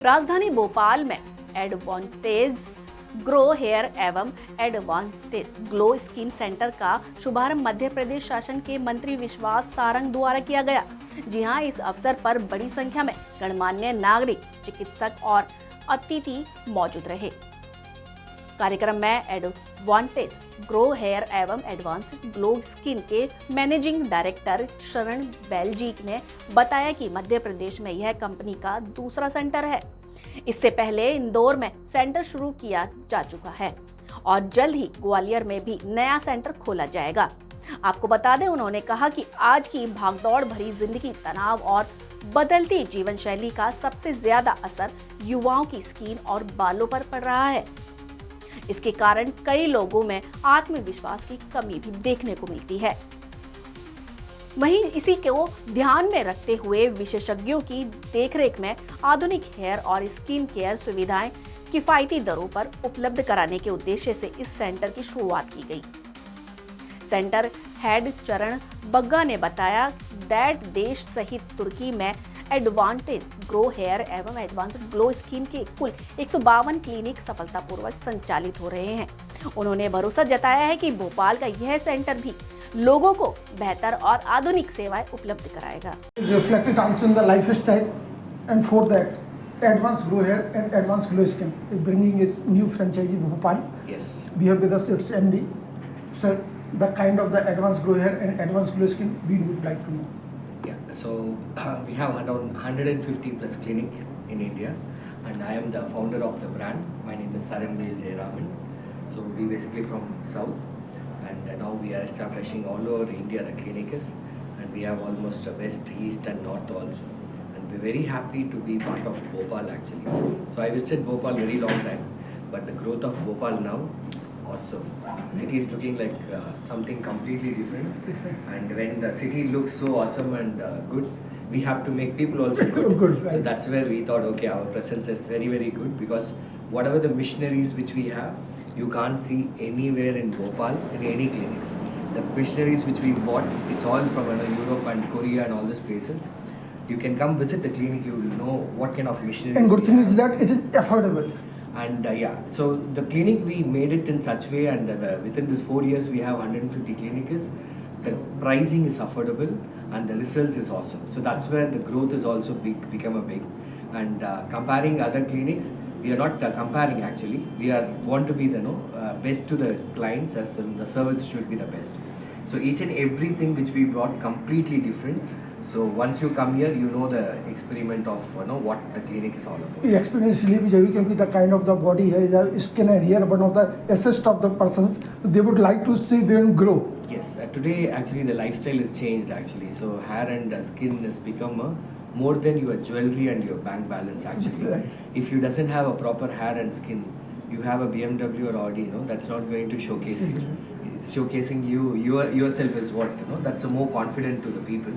राजधानी भोपाल में advantage grow hair एवं एडवांस्ड ग्लो स्किन सेंटर का शुभारंभ मध्य प्रदेश शासन के मंत्री विश्वास सारंग द्वारा किया गया। जी हां, इस अवसर पर बड़ी संख्या में गणमान्य नागरिक, चिकित्सक और अतिथि मौजूद रहे। कार्यक्रम में एडवांटेज ग्रो हेयर एवं एडवांस्ड ग्लो स्किन के मैनेजिंग डायरेक्टर शरण बैलजीक ने बताया कि मध्य प्रदेश में यह कंपनी का दूसरा सेंटर है। इससे पहले इंदौर में सेंटर शुरू किया जा चुका है और जल्द ही ग्वालियर में भी नया सेंटर खोला जाएगा। आपको बता दें, उन्होंने कहा कि आज की भागदौड़ भरी जिंदगी, तनाव और बदलती जीवन शैली का सबसे ज्यादा असर युवाओं की स्किन और बालों पर पड़ रहा है। इसके कारण कई लोगों में आत्मविश्वास की कमी भी देखने को मिलती है। वहीं इसी को ध्यान में रखते हुए विशेषज्ञों की देखरेख में आधुनिक हेयर और स्किन केयर सुविधाएं किफायती दरों पर उपलब्ध कराने के उद्देश्य से इस सेंटर की शुरुआत की गई। सेंटर हेड चरण बग्गा ने बताया दैट देश सहित तुर्की में एडवांटेज ग्रो हेयर एवं एडवांस्ड ग्लो स्किन के कुल 152 क्लिनिक सफलतापूर्वक संचालित हो रहे हैं। उन्होंने भरोसा जताया है कि भोपाल का यह सेंटर भी लोगों को बेहतर और आधुनिक सेवाएं उपलब्ध कराएगा। Reflected also in the lifestyle, and for that, Advanced Grow Hair and Advanced Glow Skin is bringing its new franchise in Bhopal. Yes. We have with us its MD. Sir, the kind of the Advanced Grow Hair and Advanced Glow Skin we would like to know. Yeah. So we have around 150 plus clinic in India, and I am the founder of the brand. My name is Saranvel Jayaraman. So we basically from South, and now we are establishing all over India the clinic is, and we have almost West, East, and North also. And we're very happy to be part of Bhopal actually. So I visited Bhopal very long time, but the growth of Bhopal now is awesome. City is looking like something completely different, and when the city looks so awesome and good, we have to make people also good. Right. So that's where we thought, okay, our presence is very, very good, because whatever the missionaries which we have, you can't see anywhere in Bhopal in any clinics. The missionaries which we bought, it's all from Europe and Korea and all these places. You can come visit the clinic, you will know what kind of missionaries. And good we thing have. is that it is affordable. And yeah, so the clinic we made it in such way, and within this 4 years we have 150 clinics. The pricing is affordable and the results is awesome. So that's where the growth is also become a big. And comparing other clinics, we are not comparing actually. We are want to be the best to the clients, as the service should be the best. So each and everything which we brought completely different. So once you come here, you know the experiment of what the clinic is all about. The experience इसलिए भी जरूरी क्योंकि the kind of the body है, the skin and hair, one of the assets of the persons, they would like to see them grow. Yes, today actually the lifestyle is changed actually. So hair and skin has become more than your jewelry and your bank balance actually. Right. If you doesn't have a proper hair and skin, you have a BMW or Audi, that's not going to showcase you. It's showcasing yourself is what, that's a more confident to the people,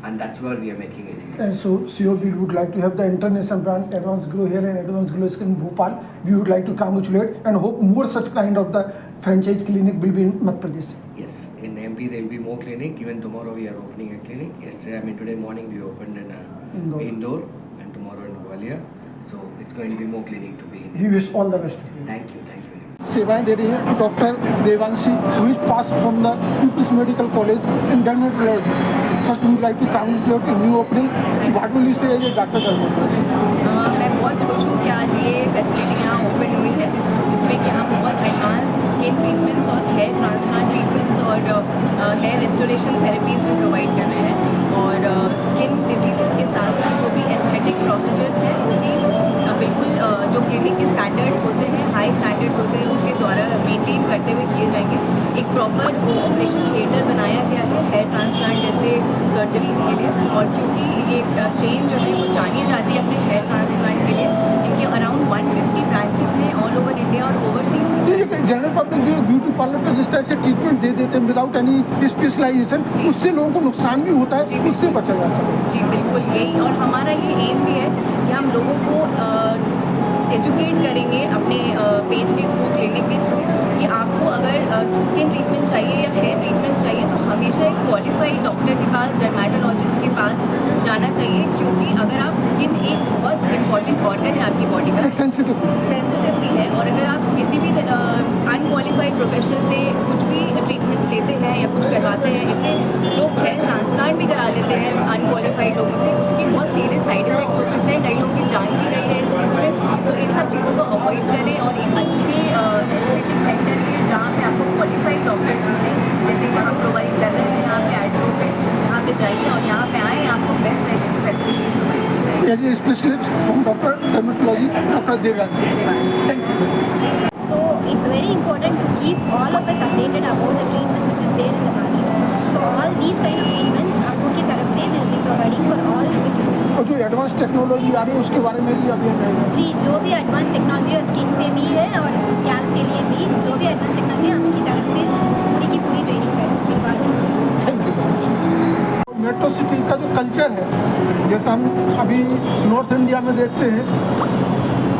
and that's where we are making it here. And so COB would like to have the international brand Advanced Grow Hair and Advanced Glow Skin in Bhopal. We would like to congratulate and hope more such kind of the franchise clinic will be in Madhya Pradesh. Yes, in MP there will be more clinic. Even tomorrow we are opening a clinic. Today morning we opened in Indore, and tomorrow in Gwalior. So it's going to be more clinic to be in. We wish all the best. Thank you very much. सेवाएं दे रही है doctor Devanshi, who is passed from the People's Medical College in dermatology. First, we would like to congratulate a new opening. What will you say as a doctor dermatologist? मैं बहुत खुश हूँ कि आज ये फैसिलिटी यहाँ ओपन हुई है, जिसमें कि हम बहुत एडवांस स्किन ट्रीटमेंट्स और हेयर ट्रांसप्लांट ट्रीटमेंट्स और हेयर रेस्टोरेशन थेरेपीज़ भी प्रोवाइड कर रहे हैं। और स्किन डिजीज़ के साथ साथ जो भी एस्थेटिक प्रोसीजर्स हैं वो भी बिल्कुल जो क्लिनिक के स्टैंडर्ड्स होते हैं, हाई स्टैंडर्ड्स होते हैं, उसके द्वारा मेंटेन करते हुए किए जाएंगे। एक प्रॉपर ऑपरेशन थिएटर बनाया गया है हेयर ट्रांसप्लांट जैसे सर्जरीज़ के लिए, और क्योंकि ये चेन जो है वो जानी जाती है अपने हेयर ट्रांसप्लांट के लिए, इनके अराउंड 150 ब्रांचेस हैं ऑल ओवर इंडिया और ओवरसीज में। जनरल पब्लिक जो ब्यूटी पार्लर पर जिस तरह से ट्रीटमेंट दे देते हैं विदाउट एनी स्पेशलाइजेशन, उससे लोगों को नुकसान भी होता है, उससे बचा जा सकता है। जी बिल्कुल, यही और हमारा ये एम भी है कि हम लोगों को एजुकेट करेंगे अपने पेज के थ्रू, क्लिनिक के थ्रू, कि आपको अगर स्किन ट्रीटमेंट चाहिए या हेयर ट्रीटमेंट्स चाहिए तो हमेशा एक क्वालिफाइड डॉक्टर के पास, डर्मेटोलॉजिस्ट के पास जाना चाहिए, क्योंकि अगर आप स्किन एक बहुत इंपॉर्टेंट ऑर्गन है आपकी बॉडी का, सेंसिटिव भी है, और अगर आप किसी भी अनक्वालिफाइड प्रोफेशनल से कुछ भी ट्रीटमेंट्स लेते हैं या कुछ करवाते हैं, इतने लोग हेयर ट्रांसप्लांट भी करा लेते हैं अनक्वालिफाइड लोगों से, उसकी बहुत सीरियस साइड इफेक्ट्स हो सकते हैं, कई लोगों की जान भी गई है इस चीज़ में। तो इन सब चीज़ों को अवॉइड करें और एक अच्छे एस्थेटिक सेंटर में जहाँ पे आपको क्वालिफाइड डॉक्टर्स मिलें, जैसे कि हम प्रोवाइड कर रहे हैं यहाँ पे एड्रो पे, यहाँ पे जाइए और यहाँ पे आएँ, आपको बेस्ट फैसिलिटीज़ प्रोवाइड की जाएगी। Specialist from doctor dermatology doctor Devanshi. Thank you. So it's very important to keep all of us updated about the treatment which is there in the market. So all these kind of treatments ARPO की तरफ से will be providing for all the treatments. और जो advance technology आ रही है उसके बारे में भी अभी जी, जो भी एडवांस टेक्नोलॉजी है स्किन पे भी है और स्कैल्प के लिए भी, जो भी एडवांस टेक्नोलॉजी है उनकी तरफ से पूरी की पूरी ट्रेनिंग करवा देंगे। Thank you. मेट्रो सिटीज़ का जो कल्चर है, जैसा हम अभी नॉर्थ इंडिया में देखते हैं,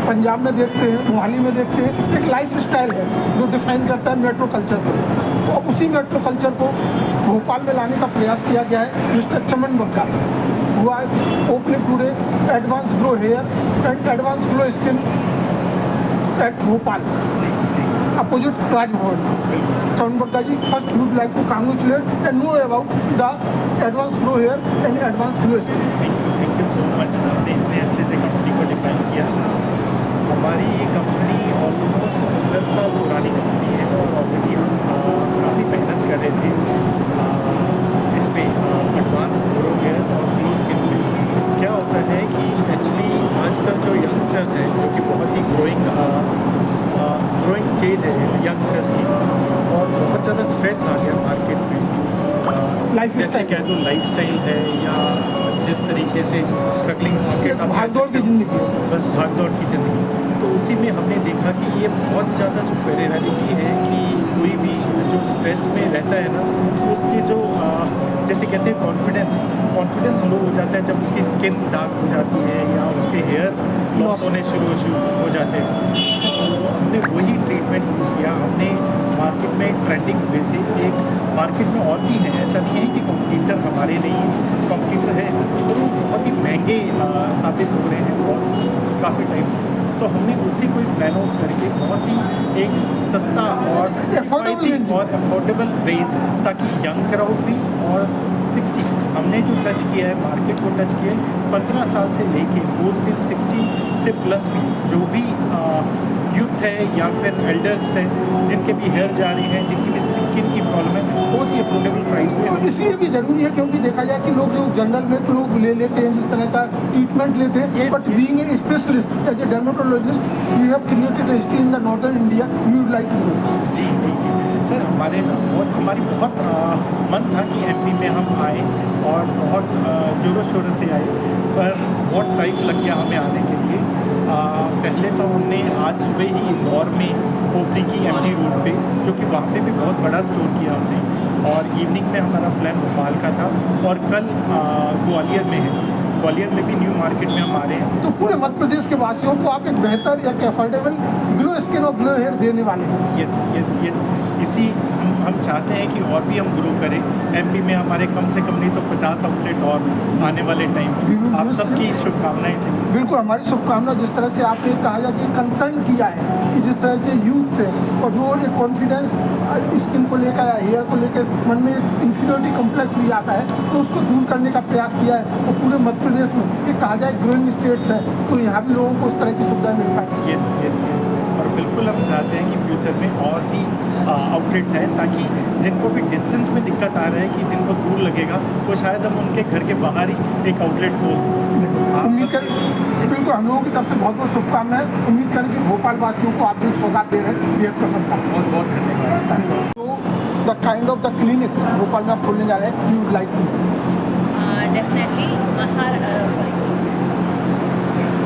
पंजाब में देखते हैं, मोहाली में देखते हैं, एक लाइफ स्टाइल है जो डिफाइन करता है मेट्रो कल्चर को। और उसी मेट्रो कल्चर को भोपाल में लाने का प्रयास किया गया है। मिस्टर चमन बग्गा हुआ opening today advance grow hair and advance glow skin at Bhopal opposite Raj Bhavan. Chaman Bagga ji, first would like to congratulate and know about the advance grow hair and advance glow skin. Thank you so much. आपने इतने अच्छे से company को define किया। हमारी ये company almost 10 साल पुरानी कंपनी है और ऑलरेडी हम काफ़ी मेहनत कर रहे थे इस पर एडवांस ग्रो हेयर और ग्लो स्किन पे। क्या होता है कि एक्चुअली आजकल जो यंगस्टर्स हैं, जो कि बहुत ही ग्रोइंग स्टेज है यंगस्टर्स की, और बहुत ज़्यादा स्ट्रेस आ गया मार्केट में, जैसे कह दो लाइफस्टाइल है या जिस तरीके से स्ट्रगलिंग मार्केट, भागदौड़ की ज़िंदगी, बस भागदौड़ की ज़िंदगी। तो उसी में हमने देखा कि ये बहुत ज़्यादा सुपेरियरिटी है कि कोई भी जो स्ट्रेस में रहता है ना, तो उसके जो जैसे कहते हैं कॉन्फिडेंस लो हो जाता है जब उसकी स्किन डार्क हो जाती है या उसके हेयर लॉस होने शुरू हो जाते हैं। तो हमने वही ट्रीटमेंट यूज़ किया। हमने मार्केट में ट्रेंडिंग वे से, एक मार्केट में और भी है, ऐसा नहीं है कि कॉम्पिटिटर हमारे नहीं है, कॉम्पिटिटर है और वो बहुत ही महंगे साबित हो रहे हैं बहुत काफ़ी टाइम से। तो हमने उसी को प्लान आउट करके बहुत ही एक सस्ता और अफोर्डेबल रेंज, ताकि यंग क्राउड भी और 60 हमने जो टच किया है मार्केट को टच किया है 15 साल से लेके पोस्ट इन 60 से प्लस भी जो भी यूथ है या फिर एल्डर्स हैं जिनके भी हेयर जा रहे हैं, जिनकी भी स्किन की प्रॉब्लम है, बहुत ही अफोर्डेबल प्राइस पे। तो इसलिए भी ज़रूरी है क्योंकि देखा जाए कि लोग जो जनरल में तो लोग ले लेते हैं जिस तरह का ट्रीटमेंट लेते हैं, but being a specialist as a dermatologist you have created a history in the northern India, you would like to know. जी जी जी सर, हमारी बहुत मन था कि एमपी में हम आए और बहुत जोरों शोरों से आए, पर बहुत टाइम लग गया हमें आने के लिए। पहले तो हमने आज सुबह ही इंदौर में ओपनिंग की एमजी रोड पे, क्योंकि वहाँ पे भी बहुत बड़ा स्टोर किया हमने, और इवनिंग में हमारा प्लान भोपाल का था और कल ग्वालियर में है। ग्वालियर में भी न्यू मार्केट में हम आ रहे हैं। तो पूरे मध्य प्रदेश के वासियों को आप एक बेहतर या अफोर्डेबल ग्लो स्किन और ग्लो हेयर देने वाले हैं। यस इसी हम चाहते हैं कि और भी हम ग्रो करें। एमपी में हमारे कम से कम नहीं तो 50 आउटलेट और आने वाले टाइम। आप सबकी शुभकामनाएं चाहिए। बिल्कुल, हमारी शुभकामना। जिस तरह से आपने कहा जा कि कंसर्न किया है कि जिस तरह से यूथ से और जो ये कॉन्फिडेंस स्किन को लेकर या हेयर को लेकर मन में इंफीरियरिटी कॉम्प्लेक्स भी आता है, तो उसको दूर करने का प्रयास किया है। और पूरे मध्य प्रदेश में ये कहा जाए ग्रोइंग स्टेट्स है, तो यहाँ भी लोगों को उस तरह की सुविधा मिल पाए। यस और बिल्कुल हम चाहते हैं कि फ्यूचर में और भी आउटलेट्स हैं, ताकि जिनको भी डिस्टेंस में दिक्कत आ रहा है कि जिनको दूर लगेगा, वो शायद हम उनके घर के बाहर ही एक आउटलेट खोल। उम्मीद कर बिल्कुल हम लोगों की तरफ से बहुत बहुत शुभकामनाएं। उम्मीद करें कि भोपाल वासियों को आप भी सौगात दे रहे हैं, बेहद पसंद था। बहुत बहुत धन्यवाद। तो the kind of the clinics Bhopal में आप खोलने जा रहे हैं, you would like to? Definitely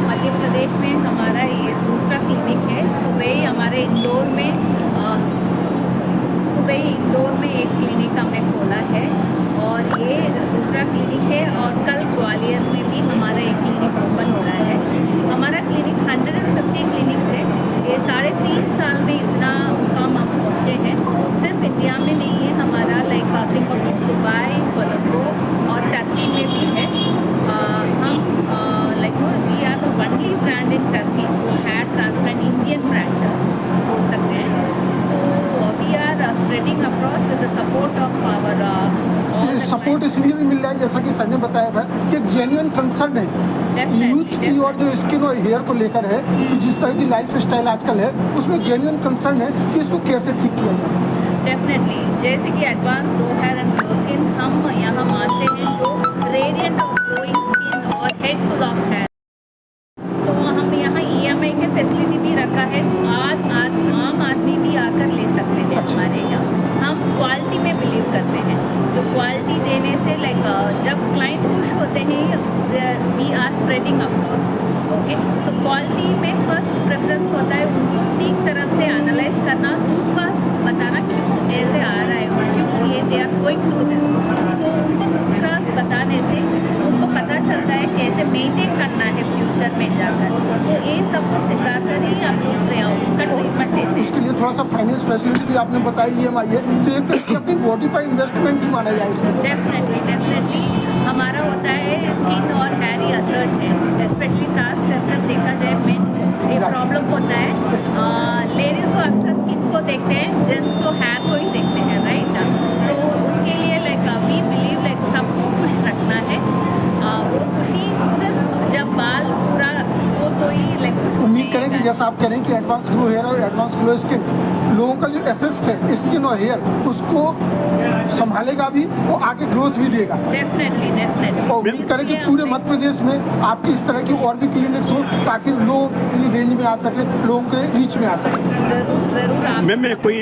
Madhya Pradesh में हमारा ये दूसरा क्लिनिक है। सुबह ही हमारे इंदौर में एक क्लिनिक हमने खोला है और ये दूसरा क्लिनिक है, और कल ग्वालियर में भी हमारा एक क्लिनिक ओपन हो रहा है। हमारा क्लिनिक 150 क्लिनिक्स है। ये 3.5 साल में इतना काम हम सपोर्ट इसलिए भी मिल रहा है, जैसा कि सर ने बताया था कि एक जेन्युइन कंसर्न है यूथ की और जो स्किन और हेयर को लेकर है कि जिस तरह की लाइफ स्टाइल आजकल है उसमें जेन्युइन कंसर्न है कि इसको कैसे ठीक किया जाए। डेफिनेटली, जैसे कि advance glow hair and glow skin हम यहाँ मानते हैं जो रेडियंट और ग्लोइंग स्किन और हेड फुल ऑफ हेयर, तो हम यहाँ EMI के फैसिलिटी भी रखा है। आम आदमी भी आकर ले सकते हैं हमारे यहाँ। हम क्वालिटी में बिलीव करते हैं, जो क्वालिटी देने से लाइक जब क्लाइंट खुश होते हैं we are spreading across. Okay, तो क्वालिटी में फर्स्ट प्रेफरेंस होता है उनको ठीक तरह से एनालाइज करना, उनका बताना क्यों ऐसे आ रहा है, क्यों ये they are going through this. तो उनको बताने से उनको पता चलता है कैसे मेंटेन करना है फ्यूचर में जाकर। तो ये सब कुछ सिखाकर ही हम लोग उनका ट्रीटमेंट देते हैं। उसके लिए थोड़ा सा फाइनेंस फैसिलिटी भी आपने बताई EMI है, तो एक तरह की अपनी बॉडी पर इन्वेस्टमेंट ही माना जाए इसको। डेफिनेटली हमारा होता है स्किन और हेयर ही असर्ट है, स्पेशली खास कर देखा जाए मेन ये प्रॉब्लम होता है। लेडीज़ तो अक्सर स्किन को देखते हैं, जेंट्स तो हेयर को ही देखते हैं, राइट। तो उसके लिए लाइक वी बिलीव लाइक सबको खुश रखना है। वो खुशी सिर्फ जब बाल पूरा वो तो ही लाइक उम्मीद करें कि जैसा आप कह रहे हैं कि एडवांस ग्लो हेयर और एडवांस ग्लो स्किन लोगों का जो एसेस्ट है स्किन और हेयर उसको संभालेगा भी, वो आगे ग्रोथ भी देगा। डेफिनेटली और उम्मीद करें कि पूरे मध्य प्रदेश में आपकी इस तरह की और भी क्लिनिक्स हो ताकि लोग की रेंज में आ सके, लोगों के रीच में आ सके। जरूर मैम कोई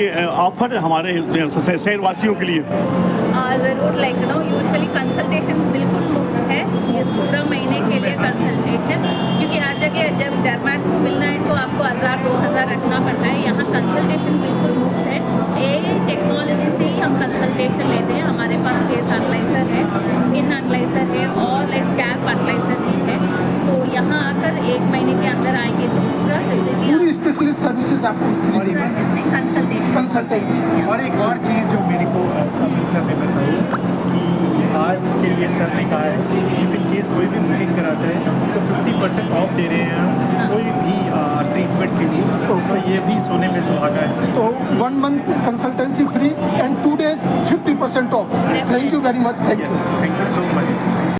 ऑफर हमारे शहरवासियों के लिए? ज़रूर, लाइक यूजुअली कंसल्टेशन बिल्कुल मुफ्त है इस पूरा महीने के लिए कंसल्टेशन, क्योंकि हर जगह जब डर्मेट को मिलना है तो आपको 1000-2000 रखना पड़ता है। यहाँ कंसल्टेशन बिल्कुल मुफ्त है। AI टेक्नोलॉजी से ही हम कंसल्टेशन लेते हैं। हमारे पास फेस एनालाइजर है, स्किन एनालाइजर है और स्कैल्प एनालाइजर भी है। तो यहाँ आकर 1 महीने के अंदर आएंगे तो पूरा फैसिलिटी पूरी स्पेशलिस्ट सर्विसेज आपको कंसल्टेशन। और एक और चीज़ जो मेरे को अमित सर ने बताई कि आज के लिए सर ने कहा है कि इफ इन केस कोई भी बुकिंग कराता है तो 50% ऑफ दे रहे हैं हम कोई भी ट्रीटमेंट के लिए। तो ये भी सोने में सुहागा है। तो 1 month consultancy free and 2 days 50% of. Thank you very much. Thank you. Thank you so much.